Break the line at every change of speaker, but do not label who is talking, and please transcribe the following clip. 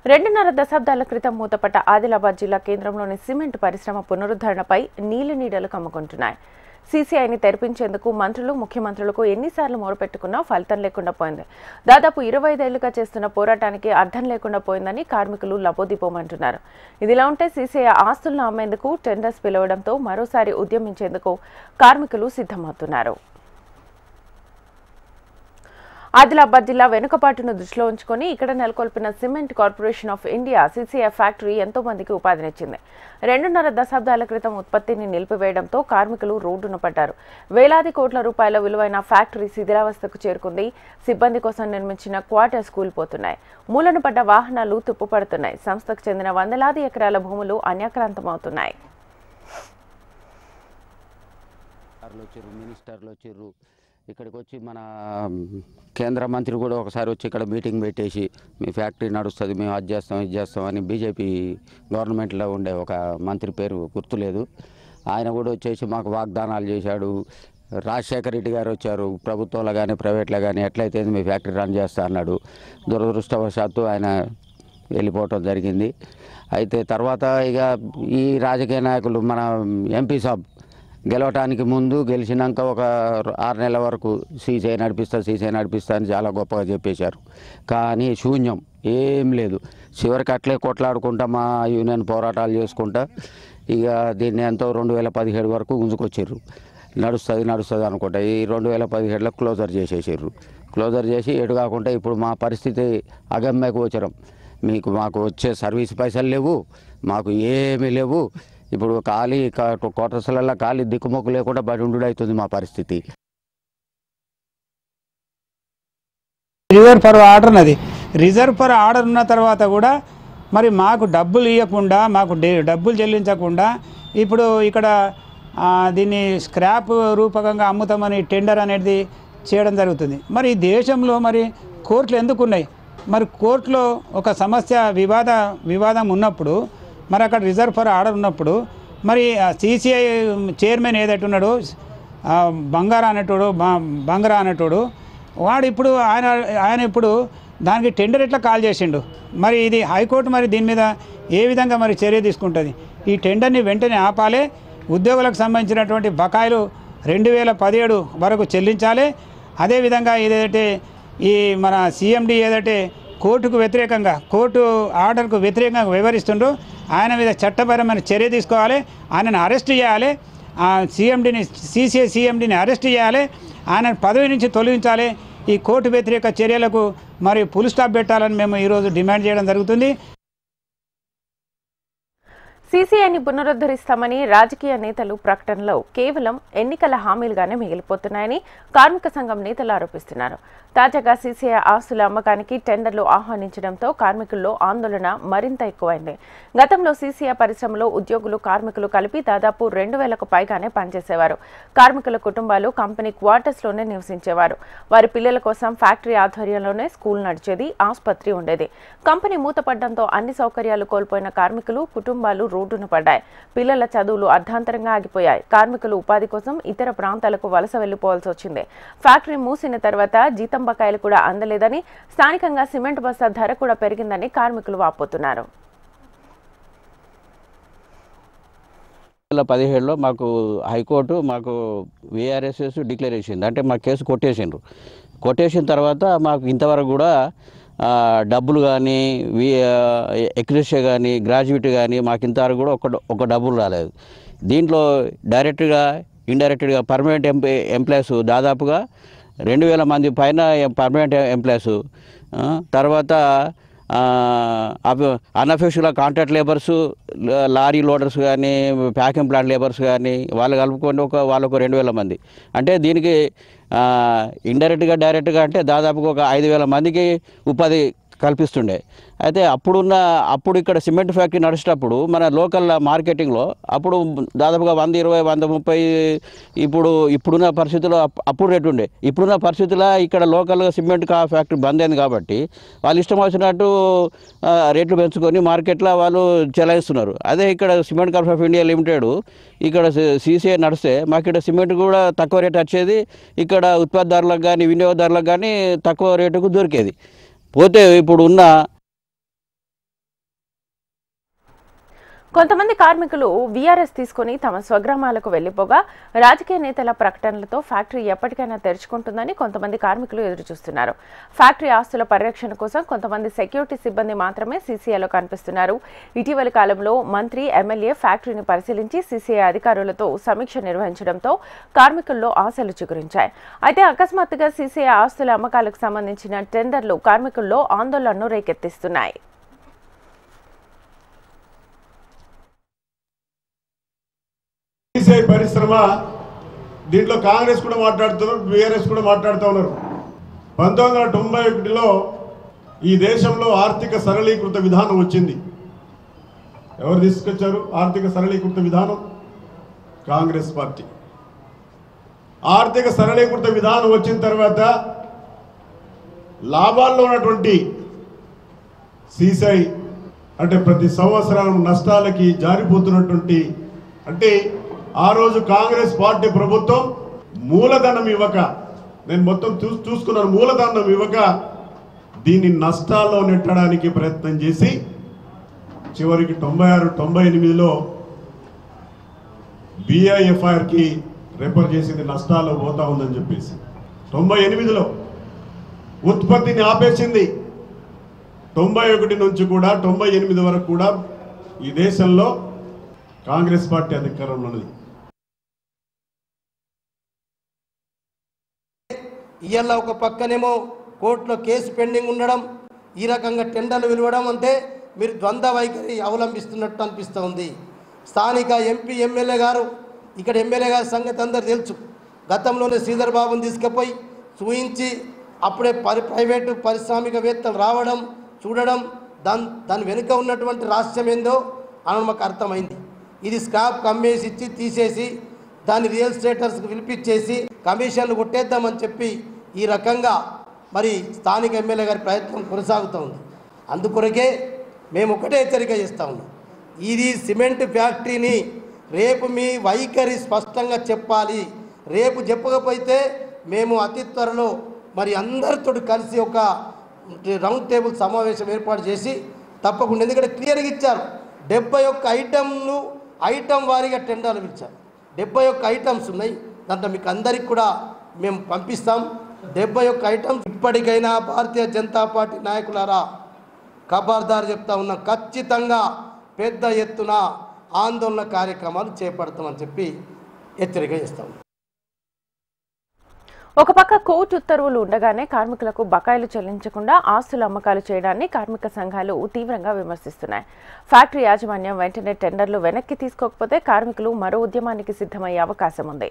రెండున్నర దశాబ్దాల క్రితం మూతపట్ట ఆదిలాబాద్ జిల్లా కేంద్రంలోని సిమెంట్ పరిశ్రమ పునరుద్ధరణపై నీళ్లు కమ్ముకుంటున్నాయి. సీసీఐని తెరిపించేందుకు మంత్రులు, ముఖ్యమంత్రులకు ఎన్నిసార్లు మొరపెట్టుకున్నా ఫలితం లేకుండా పోయింది. దాదాపు 25 ఏళ్లుగా చేస్తున్న పోరాటానికి అర్థం లేకుండా పోయిందని కార్మికులు లబోదిబోమంటున్నారు. ఇదిలా ఉంటే సీసీఐ ఆస్తులను అమ్మేందుకు టెండర్స్ పిలవడంతో మరోసారి ఉద్యమించేందుకు కార్మికులు సిద్ధమవుతున్నారు. ఆదిలాబాద్ జిల్లా వెనుకబాటును దృష్టిలో ఉంచుకొని ఇక్కడ నెలకొల్పిన Cement Corporation of India CCI factory ఎంతో మందికి ఉపాధినిచ్చింది. 2.5 దశాబ్దాల క్రితం ఉత్పత్తిని నిలిపివేయడంతో కార్మికులు రోడ్డున పడ్డారు. వేలాది కోట్ల రూపాయల విలువైన ఫ్యాక్టరీ శిథిలావస్థకు చేరుకుంది. సిబ్బంది కోసం నిర్మించిన క్వార్టర్స్ కూలిపోతున్నాయి. మూలన పడ్డ వాహనాలు తుప్పుపడుతున్నాయి. సంస్థకు చెందిన వందలాది ఎకరాల భూములు అన్యాక్రాంతమవుతున్నాయి.
ఇక్కడికి వచ్చి మన కేంద్ర మంత్రి కూడా ఒకసారి వచ్చి ఇక్కడ మీటింగ్ పెట్టేసి మీ ఫ్యాక్టరీ నడుస్తుంది, మేము అది చేస్తాం ఇది చేస్తాం అని బీజేపీ గవర్నమెంట్లో ఉండే ఒక మంత్రి పేరు గుర్తులేదు, ఆయన కూడా వచ్చేసి మాకు వాగ్దానాలు చేశాడు. రాజశేఖర రెడ్డి గారు వచ్చారు, ప్రభుత్వంలో కానీ ప్రైవేట్లో కానీ ఎట్లయితే మీ ఫ్యాక్టరీ రన్ చేస్తా అన్నాడు. దురదృష్టవశాత్తు ఆయన వెళ్ళిపోవటం జరిగింది. అయితే తర్వాత ఇక ఈ రాజకీయ నాయకులు మన ఎంపీ సాబ్ గెలవటానికి ముందు గెలిచినాక ఒక 6 నెలల వరకు సీసీఐ నడిపిస్తా అని చాలా గొప్పగా చెప్పేశారు. కానీ శూన్యం, ఏం లేదు. చివరికి అట్లే కొట్లాడుకుంటా మా యూనియన్ పోరాటాలు చేసుకుంటా ఇక దీన్ని ఎంతో 2017 వరకు గుంజుకొచ్చారు. నడుస్తుంది అనుకుంటా. ఈ 2017లో క్లోజర్ చేసేసారు. క్లోజర్ చేసి ఎటు కాకుండా ఇప్పుడు మా పరిస్థితి అగమ్య గోచరం. మాకు వచ్చే సర్వీస్ పైసలు లేవు, మాకు ఏమీ లేవు. ఇప్పుడు ఖాళీ క్వార్టర్స్లలో ఖాళీ దిక్కుమొక్కు లేకుండా బడి ఉండు అవుతుంది మా పరిస్థితి.
రిజర్వ్ ఫర్ ఆర్డర్ ఉన్నది. రిజర్వ్ ఫర్ ఆర్డర్ ఉన్న తర్వాత కూడా మరి మాకు డబ్బులు ఇవ్వకుండా, మాకు డబ్బులు చెల్లించకుండా ఇప్పుడు ఇక్కడ దీన్ని స్క్రాప్ రూపకంగా అమ్ముతామని టెండర్ అనేది చేయడం జరుగుతుంది. మరి ఈ దేశంలో మరి కోర్టులు ఎందుకు ఉన్నాయి? మరి కోర్టులో ఒక సమస్య వివాదం ఉన్నప్పుడు, మరి అక్కడ రిజర్వ్ ఫర్ ఆర్డర్ ఉన్నప్పుడు మరి సీసీఐ చైర్మన్ ఏదైతే ఉన్నాడో బంగారా అనేటోడు వాడు ఇప్పుడు ఆయన ఇప్పుడు దానికి టెండర్ ఎట్లా కాల్ చేసిండు? మరి ఇది హైకోర్టు మరి దీని మీద ఏ విధంగా మరి చర్య తీసుకుంటుంది? ఈ టెండర్ని వెంటనే ఆపాలి. ఉద్యోగులకు సంబంధించినటువంటి బకాయిలు 2017 వరకు చెల్లించాలి. అదేవిధంగా ఏదైతే ఈ మన సీఎండీ ఏదైతే కోర్టు ఆర్డర్కు వ్యతిరేకంగా వ్యవహరిస్తుండ్రో ఆయన మీద చట్టపరమైన చర్య తీసుకోవాలి. ఆయనను అరెస్ట్ చేయాలి. సీఎండీని అరెస్ట్ చేయాలి. ఆయన పదవి నుంచి తొలగించాలి. ఈ కోర్టు వ్యతిరేక చర్యలకు మరి ఫుల్ స్టాప్ పెట్టాలని మేము ఈరోజు డిమాండ్ చేయడం జరుగుతుంది.
సీసీఐని పునరుద్ధరిస్తామని రాజకీయ నేతలు ప్రకటనలో కేవలం ఎన్నికల హామీలుగానే మిగిలిపోతున్నాయని కార్మిక సంఘం నేతలు ఆరోపిస్తున్నారు. తాజాగా సీసీఐ ఆస్తుల అమ్మకానికి టెండర్లు ఆహ్వానించడంతో కార్మికుల్లో ఆందోళన మరింత ఎక్కువైంది. గతంలో సీసీఐ పరిశ్రమలో ఉద్యోగులు, కార్మికులు కలిపి దాదాపు 2000కు పైగానే పనిచేసేవారు. కార్మికుల కుటుంబాలు కంపెనీ క్వార్టర్స్లోనే నివసించేవారు. వారి పిల్లల కోసం ఫ్యాక్టరీ ఆధ్వర్యంలోనే స్కూల్ నడిచేది, ఆసుపత్రి ఉండేది. కంపెనీ మూతపడడంతో అన్ని సౌకర్యాలు కోల్పోయిన కార్మికులు, కుటుంబాలు రోడ్డున పడ్డాయి. పిల్లల చదువులు అర్ధాంతరంగా ఆగిపోయాయి. కార్మికులు ఉపాధి కోసం ఇతర ప్రాంతాలకు వలస వెళ్లిపోవాల్సి వచ్చింది. ఫ్యాక్టరీ మూసిన తర్వాత జీతం బకాయిలు కూడా అందలేదని, స్థానికంగా సిమెంట్ బస్తా ధర కూడా పెరిగిందని కార్మికులు వాపోతున్నారు.
2017లో మాకు హైకోర్టు మాకు వీఆర్ఎస్ఎస్ డిక్లేర్ చేసింది. అంటే మా కేసు కొట్టేసిన తర్వాత మాకు ఇంతవరకు కూడా డబ్బులు కానీ ఎక్రిషియా కానీ గ్రాడ్యుయేట్ కానీ మాకు ఇంతవరకు కూడా ఒక డబ్బులు రాలేదు. దీంట్లో డైరెక్ట్గా ఇండైరెక్ట్గా పర్మనెంట్ ఎంప్లాయీస్ దాదాపుగా 2000 మంది పైన పర్మనెంట్ ఎంప్లాయీస్, తర్వాత unofficial contract labours, lorry loaders కానీ, ప్యాకింగ్ ప్లాంట్ లేబర్స్ కానీ వాళ్ళు కలుపుకొని వాళ్ళకు 2000 మంది. అంటే దీనికి ఇండైరెక్ట్గా డైరెక్ట్గా అంటే దాదాపుగా ఒక 5000 మందికి ఉపాధి కల్పిస్తుండే. అయితే అప్పుడు ఇక్కడ సిమెంట్ ఫ్యాక్టరీ నడిచేటప్పుడు మన లోకల్ మార్కెటింగ్లో అప్పుడు దాదాపుగా 120, 130 ఇప్పుడున్న పరిస్థితుల్లో అప్పుడు రేటు ఉండే. ఇప్పుడున్న పరిస్థితుల్లో ఇక్కడ లోకల్గా సిమెంట్ ఫ్యాక్టరీ బంద్ అయింది కాబట్టి వాళ్ళు ఇష్టం వచ్చినట్టు రేట్లు పెంచుకొని మార్కెట్లో వాళ్ళు చెలాయిస్తున్నారు. అదే ఇక్కడ cement Corporation of India limited ఇక్కడ సీసీఐ నడిస్తే మాకు ఇక్కడ సిమెంట్ కూడా తక్కువ రేటు వచ్చేది. ఇక్కడ ఉత్పత్తిదారులకు కానీ వినియోగదారులకు కానీ తక్కువ రేటుకు దొరికేది. పోతే ఇప్పుడు ఉన్న
కొంతమంది కార్మికులు వీఆర్ఎస్ తీసుకుని తమ స్వగ్రామాలకు వెళ్లిపోగా రాజకీయ నేతల ప్రకటనలతో ఫ్యాక్టరీ ఎప్పటికైనా తెరుచుకుంటుందని కొంతమంది కార్మికులు ఎదురుచూస్తున్నారు. ఫ్యాక్టరీ ఆస్తుల పరిరక్షణ కోసం కొంతమంది సెక్యూరిటీ సిబ్బంది మాత్రమే సీసీఐలో కనిపిస్తున్నారు. ఇటీవలి కాలంలో మంత్రి, ఎమ్మెల్యే ఫ్యాక్టరీని పరిశీలించి సీసీఐ అధికారులతో సమీక్ష నిర్వహించడంతో కార్మికుల్లో ఆశలు చిగురించాయి. అయితే అకస్మాత్తుగా సీసీఐ ఆస్తుల అమ్మకాలకు సంబంధించిన టెండర్లు కార్మికుల్లో ఆందోళనను రేకెత్తిస్తున్నాయి.
పరిశ్రమ దీంట్లో కాంగ్రెస్ కూడా మాట్లాడుతున్నారు, బీఆర్ఎస్ కూడా మాట్లాడుతూ ఉన్నారు. 1991లో ఈ దేశంలో ఆర్థిక సరళీకృత విధానం వచ్చింది. ఎవరు తీసుకొచ్చారు ఆర్థిక సరళీకృత విధానం? కాంగ్రెస్ పార్టీ. ఆర్థిక సరళీకృత విధానం వచ్చిన తర్వాత లాభాల్లో ఉన్నటువంటి సీసీఐ అంటే ప్రతి సంవత్సరం నష్టాలకి జారిపోతున్నటువంటి, అంటే ఆ రోజు కాంగ్రెస్ పార్టీ ప్రభుత్వం మూలధనం ఇవ్వక, నేను మొత్తం చూసుకున్నాను, మూలధనం ఇవ్వక దీన్ని నష్టాల్లో నెట్టడానికి ప్రయత్నం చేసి చివరికి 96-98లో BIFRకి రెఫర్ చేసింది, నష్టాల్లో పోతా ఉందని చెప్పేసి. 98లో ఉత్పత్తిని ఆపేసింది. 91 నుంచి కూడా 98 వరకు కూడా ఈ దేశంలో కాంగ్రెస్ పార్టీ అధికారంలో ఉన్నది.
ఇవాళ ఒక పక్కనేమో కోర్టులో కేసు పెండింగ్ ఉండడం, ఈ రకంగా టెండర్లు విలువడం అంటే మీరు ద్వంద్వ వైఖరి అవలంబిస్తున్నట్టు అనిపిస్తూ ఉంది. స్థానిక ఎంపీ, ఎమ్మెల్యే గారు, ఇక్కడ ఎమ్మెల్యే గారి సంగతి అందరు తెలుసు. గతంలోనే శ్రీధర్ బాబుని తీసుకుపోయి చూయించి అప్పుడే ప్రైవేటు పారిశ్రామికవేత్తలు రావడం, చూడడం, దాని వెనుక ఉన్నటువంటి రహస్యం ఏందో అని మాకు అర్థమైంది. ఇది స్క్రాప్ కమ్మేసి ఇచ్చి తీసేసి దాన్ని రియల్ ఎస్టేటర్స్కి పిలిపించేసి కమిషన్లు కొట్టేద్దామని చెప్పి ఈ రకంగా మరి స్థానిక ఎమ్మెల్యే గారి ప్రయత్నం కొనసాగుతూ ఉంది. అందుకొరకే మేము ఒకటే హెచ్చరిక చేస్తూ ఉన్నాం, ఇది సిమెంట్ ఫ్యాక్టరీని రేపు మీ వైఖరి స్పష్టంగా చెప్పాలి. రేపు చెప్పకపోతే మేము అతి త్వరలో మరి అందరితో కలిసి ఒక రౌండ్ టేబుల్ సమావేశం ఏర్పాటు చేసి తప్పకుండా, ఎందుకంటే క్లియర్గా ఇచ్చారు 71 ఐటమ్ వారీగా టెండర్లు పిలిచారు. 71 ఐటమ్స్ ఉన్నాయి. దాంట్లో మీకు అందరికి కూడా మేము పంపిస్తాం. 71 ఐటమ్స్. ఇప్పటికైనా భారతీయ జనతా పార్టీ నాయకులారా ఖబర్దార్ చెప్తా ఉన్నాం, ఖచ్చితంగా పెద్ద ఎత్తున ఆందోళన కార్యక్రమాలు చేపడతామని చెప్పి హెచ్చరిక చేస్తాం.
ఒక పక్క కోర్టు ఉత్తర్వులు ఉండగానే కార్మికులకు బకాయిలు చెల్లించకుండా ఆస్తుల అమ్మకాలు చేయడాన్ని కార్మిక సంఘాలు తీవ్రంగా విమర్శిస్తున్నాయి. ఫ్యాక్టరీ యాజమాన్యం వెంటనే టెండర్లు వెనక్కి తీసుకోకపోతే కార్మికులు మరో ఉద్యమానికి సిద్ధమయ్యే అవకాశం ఉంది.